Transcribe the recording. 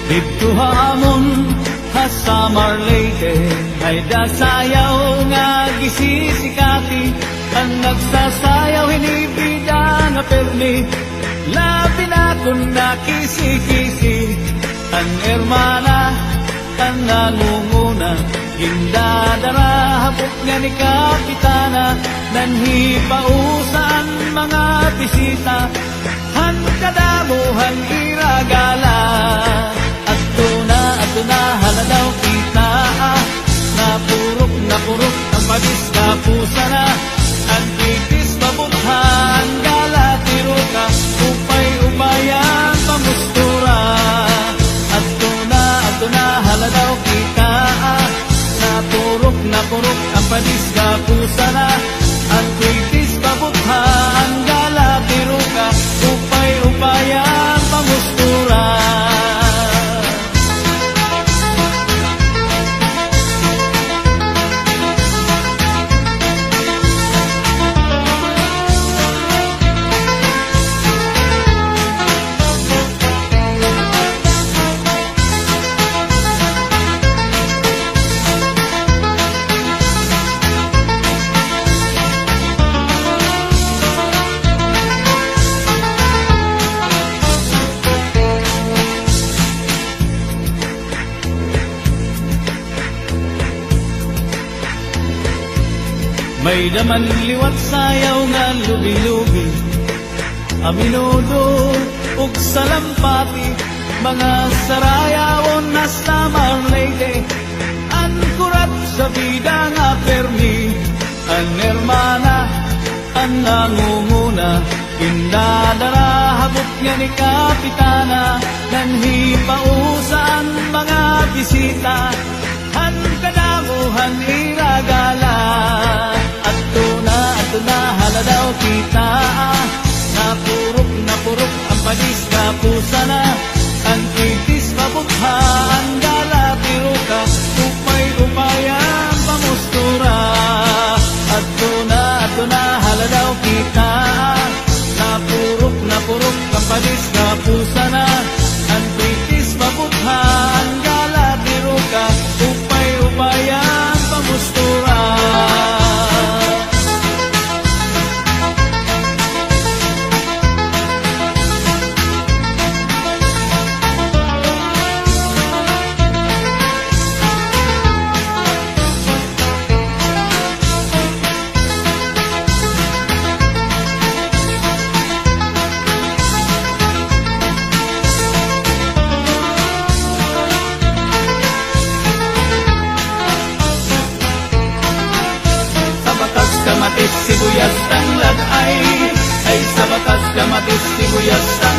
Dito hamon ha sa Marleyte ay dasayaw nga gisisikati. Ang nagsasayaw hinibida nga permi, labi na kung nakisi-kisi. Ang hermana ang nangunguna, gindadara habok nga ni Kapitana. Nanhipausan mga bisita, han kadamuhan iragala. At na haladaw kita, napurok ang pagis kapusa na. Ang titis pabuthan gala tiro ka, upay-upayan pamustura. At na haladaw kita, napurok ang pagis kapusa na. Ang titis pabuthan gala tiro ka, upay-upayan pamustura. May daman liwat sayaw nga lubi-lubi, aminudo ug salampati. Mga sarayawon na sa Marleyte, ang kurat sa bida nga permi. Ang hermana ang nangunguna, gindadara habot nga ni Kapitana. Nanhipausan mga bisita, han kadamuhan iragala. At na haladaw kita, napurok ang padis kapusa na. Ang titis mabukha ang gala tiro ka, upay-upayan pamustura. At na haladaw kita, napurok ang padis kapusa na. Ang titis mabukha ang gala tiro ka, upay-upayan pamustura. Kamatis, sibuyas, tanglad ay sa batas kamatis, sibuyas, tanglad